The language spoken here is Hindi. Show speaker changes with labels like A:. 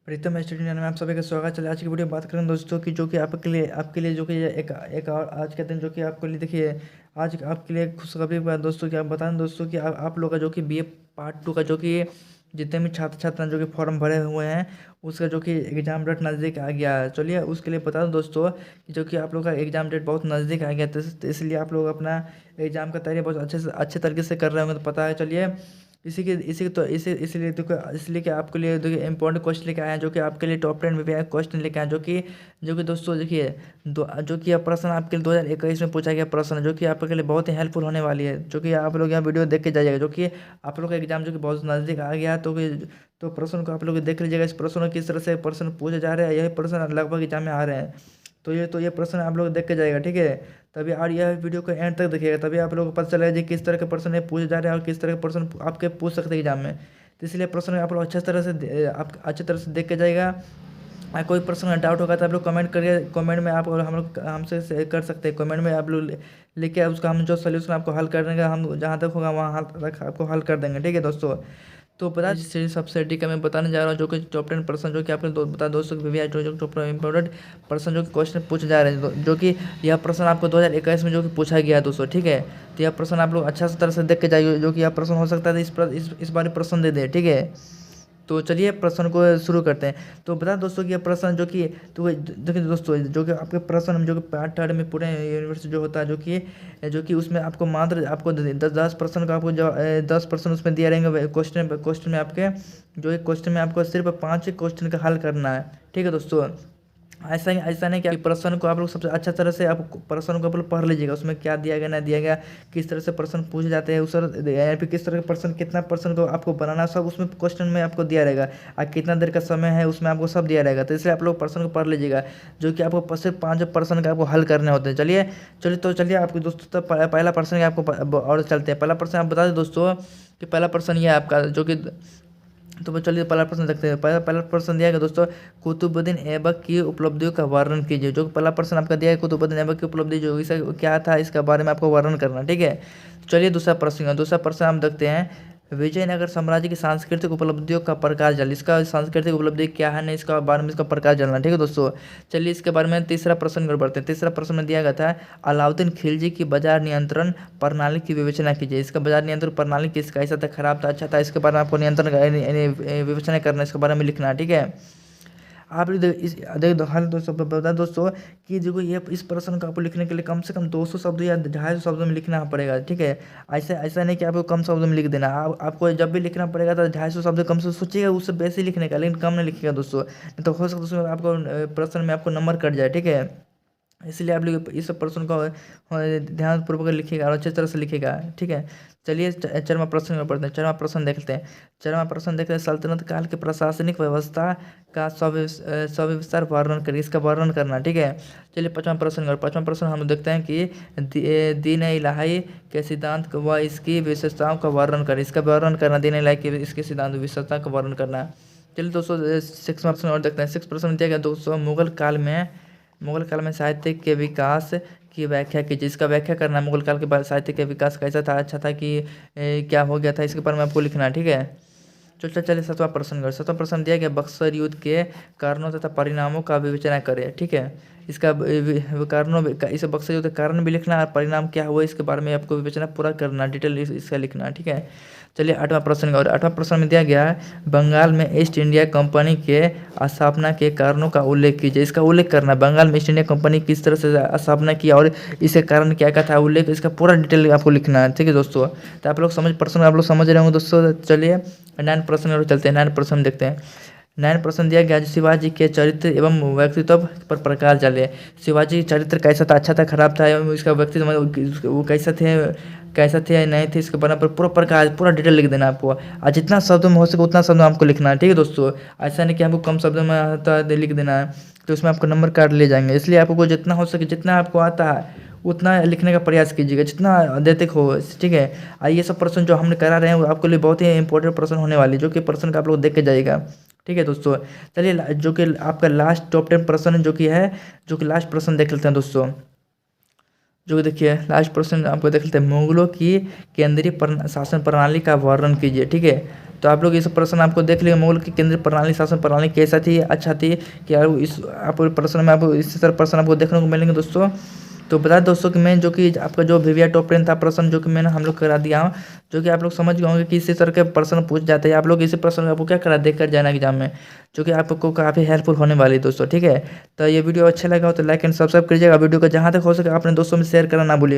A: प्रीतम स्टडी में आप सभी का स्वागत। चलिए आज की वीडियो में बात करेंगे दोस्तों की जो कि आपके लिए जो कि ये एक और आज के दिन जो कि आपके लिए देखिए आज आपके लिए खुशखबरी की बात दोस्तों कि आप बताएं दोस्तों कि आप लोग का जो कि बीए पार्ट 2 का जो कि जितने भी छात्र छात्रा जो कि फॉर्म भरे हुए हैं उसका जो कि एग्ज़ाम डेट नज़दीक आ गया है। चलिए उसके लिए बता दूं दोस्तों कि जो कि आप लोग का एग्ज़ाम डेट बहुत नज़दीक आ गया तो इसलिए आप लोग अपना एग्ज़ाम का तैयारी बहुत अच्छे तरीके से कर रहे होंगे तो पता है। चलिए इसी तो इसी इसलिए देखो इसलिए कि आपके लिए देखिए इंपॉर्टेंट क्वेश्चन लेके आए हैं जो कि आपके लिए टॉप 10 में भी आए क्वेश्चन लेके आए जो कि दोस्तों देखिए जो कि यह प्रश्न आपके लिए 2021 में पूछा गया प्रश्न है जो कि आपके लिए बहुत ही हेल्पफुल होने वाली है। जो कि आप लोग यहाँ वीडियो देख के जाइएगा जो कि आप लोग का एग्जाम जो कि बहुत नज़दीक आ गया है तो प्रश्न को आप लोग देख लीजिएगा। इस प्रश्न को किस तरह से प्रश्न पूछे जा रहे हैं यही प्रश्न लगभग एग्जाम में आ रहे हैं। तो ये प्रश्न आप लोग देख के जाएगा, ठीक है। तभी और यह वीडियो को एंड तक देखिएगा तभी आप लोगों को पता चलेगा जी किस तरह के प्रश्न ये पूछे जा रहे हैं और किस तरह के प्रश्न आपके पूछ सकते हैं एग्जाम में। तो इसलिए प्रश्न आप लोग आप अच्छे तरह से देख के जाएगा। कोई प्रश्न में डाउट होगा तो आप लोग कमेंट करिए, कमेंट में आप और हम लोग हमसे कर सकते हैं। कमेंट में आप लोग लिखे उसका हम जो सोल्यूशन आपको हल कर देंगे, हम जहाँ तक होगा वहाँ तक आपको हल कर देंगे, ठीक है दोस्तों। तो बता सीरीज सबसे डी का मैं बताने जा रहा हूँ जो कि टॉप 10 पर्सन जो कि आपने बता दोस्तों की जो टॉप इंपॉर्टेंट पर्सन जो कि क्वेश्चन पूछे जा रहे हैं जो कि यह प्रश्न आपको 2021 में जो कि पूछा गया है दोस्तों, ठीक है। तो यह प्रश्न आप लोग अच्छा से तरह से देख के जाइए जो कि यह प्रश्न हो सकता है इस बार प्रश्न दे दे, ठीक है। तो चलिए प्रश्न को शुरू करते हैं। तो बता दोस्तों कि ये प्रश्न जो कि तो देखिए दोस्तों जो कि आपके प्रश्न जो कि पार्ट 3 में पूरे यूनिवर्स जो होता है जो कि उसमें आपको मात्र आपको 10% का आपको जो 10% उसमें दिया रहेंगे क्वेश्चन में आपके जो एक क्वेश्चन में आपको सिर्फ 5 क्वेश्चन का हल करना है, ठीक है दोस्तों। ऐसा नहीं कि प्रश्न को आप लोग सबसे अच्छा तरह से आप प्रश्न को आप लोग पढ़ लीजिएगा उसमें क्या दिया गया ना दिया गया, किस तरह से प्रश्न पूछे जाते हैं उस या फिर किस तरह के प्रश्न कितना प्रश्न को आपको बनाना सब उसमें क्वेश्चन में आपको दिया रहेगा और कितना देर का समय है उसमें आपको सब दिया रहेगा। तो इसलिए आप लोग प्रश्न को पढ़ लीजिएगा जो कि आपको सिर्फ 5 प्रश्न का आपको हल करने होते हैं। चलिए आपके दोस्तों तो पहला प्रश्न आपको और चलते हैं। पहला प्रश्न आप बता दें दोस्तों कि पहला प्रश्न ये है आपका जो कि तो चलिए पहला प्रश्न देखते हैं। पहला प्रश्न दिया गया दोस्तों कुतुबुद्दीन ऐबक की उपलब्धियों का वर्णन कीजिए। जो पहला प्रश्न आपका दिया है कुतुबुद्दीन ऐबक की उपलब्धि जो इसका क्या था इसका बारे में आपको वर्णन करना, ठीक है। चलिए दूसरा प्रश्न हम देखते हैं विजयनगर साम्राज्य की सांस्कृतिक उपलब्धियों का प्रकाश जल। इसका सांस्कृतिक उपलब्धि क्या है ना इसका बारे में इसका प्रकाश जलना, ठीक है दोस्तों। चलिए इसके बारे में तीसरा प्रश्न कर बढ़ते हैं। तीसरा प्रश्न में दिया गया था अलाउद्दीन खिलजी की बाजार नियंत्रण प्रणाली की विवेचना कीजिए। इसका बाजार नियंत्रण प्रणाली किसका कैसा था, खराब था, अच्छा था, इसके बारे में आपको विवेचना करना, इसके बारे में लिखना, ठीक है। आप हाल दोस्तों बता दोस्तों कि जो ये इस प्रश्न को आपको लिखने के लिए कम से कम 200 शब्द या 250 शब्दों में लिखना पड़ेगा, ठीक है। ऐसा नहीं कि आपको कम शब्दों में लिख देना, आपको जब भी लिखना पड़ेगा तो 250 शब्द कम से सोचिएगा उससे बेसी लिखने का, लेकिन कम नहीं लिखिएगा दोस्तों, नहीं तो हो सकता है उसमें आपको प्रश्न में आपको नंबर कट जाए, ठीक है। इसलिए आप लोग इस सब प्रश्न को ध्यानपूर्वक लिखिएगा और अच्छे तरह से लिखिएगा, ठीक है। चलिए चरवा प्रश्न में पढ़ते हैं। चरवा प्रश्न देखते हैं। चरवा प्रश्न देखते हैं सल्तनत काल के प्रशासनिक व्यवस्था का सविस्तार वर्णन करिए, इसका वर्णन करना, ठीक है। चलिए पाँचवा प्रश्न हम देखते हैं कि दीन इलाही के सिद्धांत व इसकी विशेषताओं का वर्णन करें, इसका वर्णन करना, दीन इलाही के इसके सिद्धांत विशेषता का वर्णन करना। चलिए दोस्तों 6वां प्रश्न और देखते हैं। 6 प्रश्न दिया गया दोस्तों मुगल काल में साहित्य के विकास की व्याख्या कीजिए। इसका व्याख्या करना है मुगल काल के बाद साहित्य के विकास कैसा था, अच्छा था कि क्या हो गया था, इसके बारे में आपको लिखना है, ठीक है। चलिए 7वां प्रश्न दिया गया बक्सर युद्ध के कारणों तथा परिणामों का विवेचना करें, ठीक है। इसका इसे बक्सर युद्ध का कारण भी लिखना है, परिणाम क्या हुआ इसके बारे में आपको विवेचना पूरा करना, डिटेल इसका लिखना, ठीक है। चलिए 8वां प्रश्न और 8वां प्रश्न में दिया गया है बंगाल में ईस्ट इंडिया कंपनी के स्थापना के कारणों का उल्लेख कीजिए। इसका उल्लेख करना, बंगाल में ईस्ट इंडिया कंपनी किस तरह से स्थापना किया और इसके कारण क्या क्या था उल्लेख, इसका पूरा डिटेल आपको लिखना है, ठीक है दोस्तों। तो आप लोग समझ रहे होंगे दोस्तों। चलिए 9 प्रश्न और चलते हैं। 9 प्रश्न देखते हैं। 9 प्रश्न दिया गया शिवाजी के चरित्र एवं व्यक्तित्व पर प्रकाश डाले। शिवाजी चरित्र कैसा था, अच्छा था, खराब था, एवं इसका व्यक्तित्व वो कैसा थे नहीं थे, इसके बारे में पूरा डिटेल लिख देना आपको। और जितना शब्द में हो सके उतना शब्द में आपको लिखना है, ठीक है दोस्तों। ऐसा नहीं कि हमको कम शब्द में आता है लिख देना है तो उसमें आपको नंबर काट लिए जाएंगे। इसलिए आपको जितना हो सके जितना आपको आता है उतना लिखने का प्रयास कीजिएगा जितना देते हो, ठीक है। और ये सब प्रश्न जो हमने करा रहे हैं वो आपके लिए बहुत ही इंपॉर्टेंट प्रश्न होने वाले जो कि प्रश्न का आप लोग देख के जाइएगा, ठीक है दोस्तों। चलिए जो कि आपका लास्ट टॉप 10 प्रश्न जो कि लास्ट प्रश्न देख लेते हैं दोस्तों। जो कि देखिए लास्ट प्रश्न आपको देख लेते हैं मुगलों की केंद्रीय शासन प्रणाली का वर्णन कीजिए, ठीक है। तो आप लोग इस प्रश्न आपको देख लिया, मुगल की केंद्रीय प्रणाली शासन प्रणाली कैसा थी, अच्छा थी कि यार इस आप प्रश्न में आप इस तरह प्रश्न आपको देखने को मिलेंगे दोस्तों। तो बता दें दोस्तों कि मैं जो कि आपका जो वीवीआर टॉप 10 था प्रश्न जो कि मैंने हम लोग करा दिया हूँ, जो कि आप लोग समझ गए होंगे कि इसी तरह के प्रश्न पूछ जाते हैं। आप लोग इसी प्रश्न आपको क्या करा देख कर जाना एग्जाम में, जो कि आपको काफ़ी हेल्पफुल होने वाली है दोस्तों। ठीक है, तो ये वीडियो अच्छा लगा हो तो लाइक एंड सब्सक्राइब कीजिएगा। वीडियो को जहाँ तक हो सके अपने दोस्तों में शेयर करना ना भूलिए।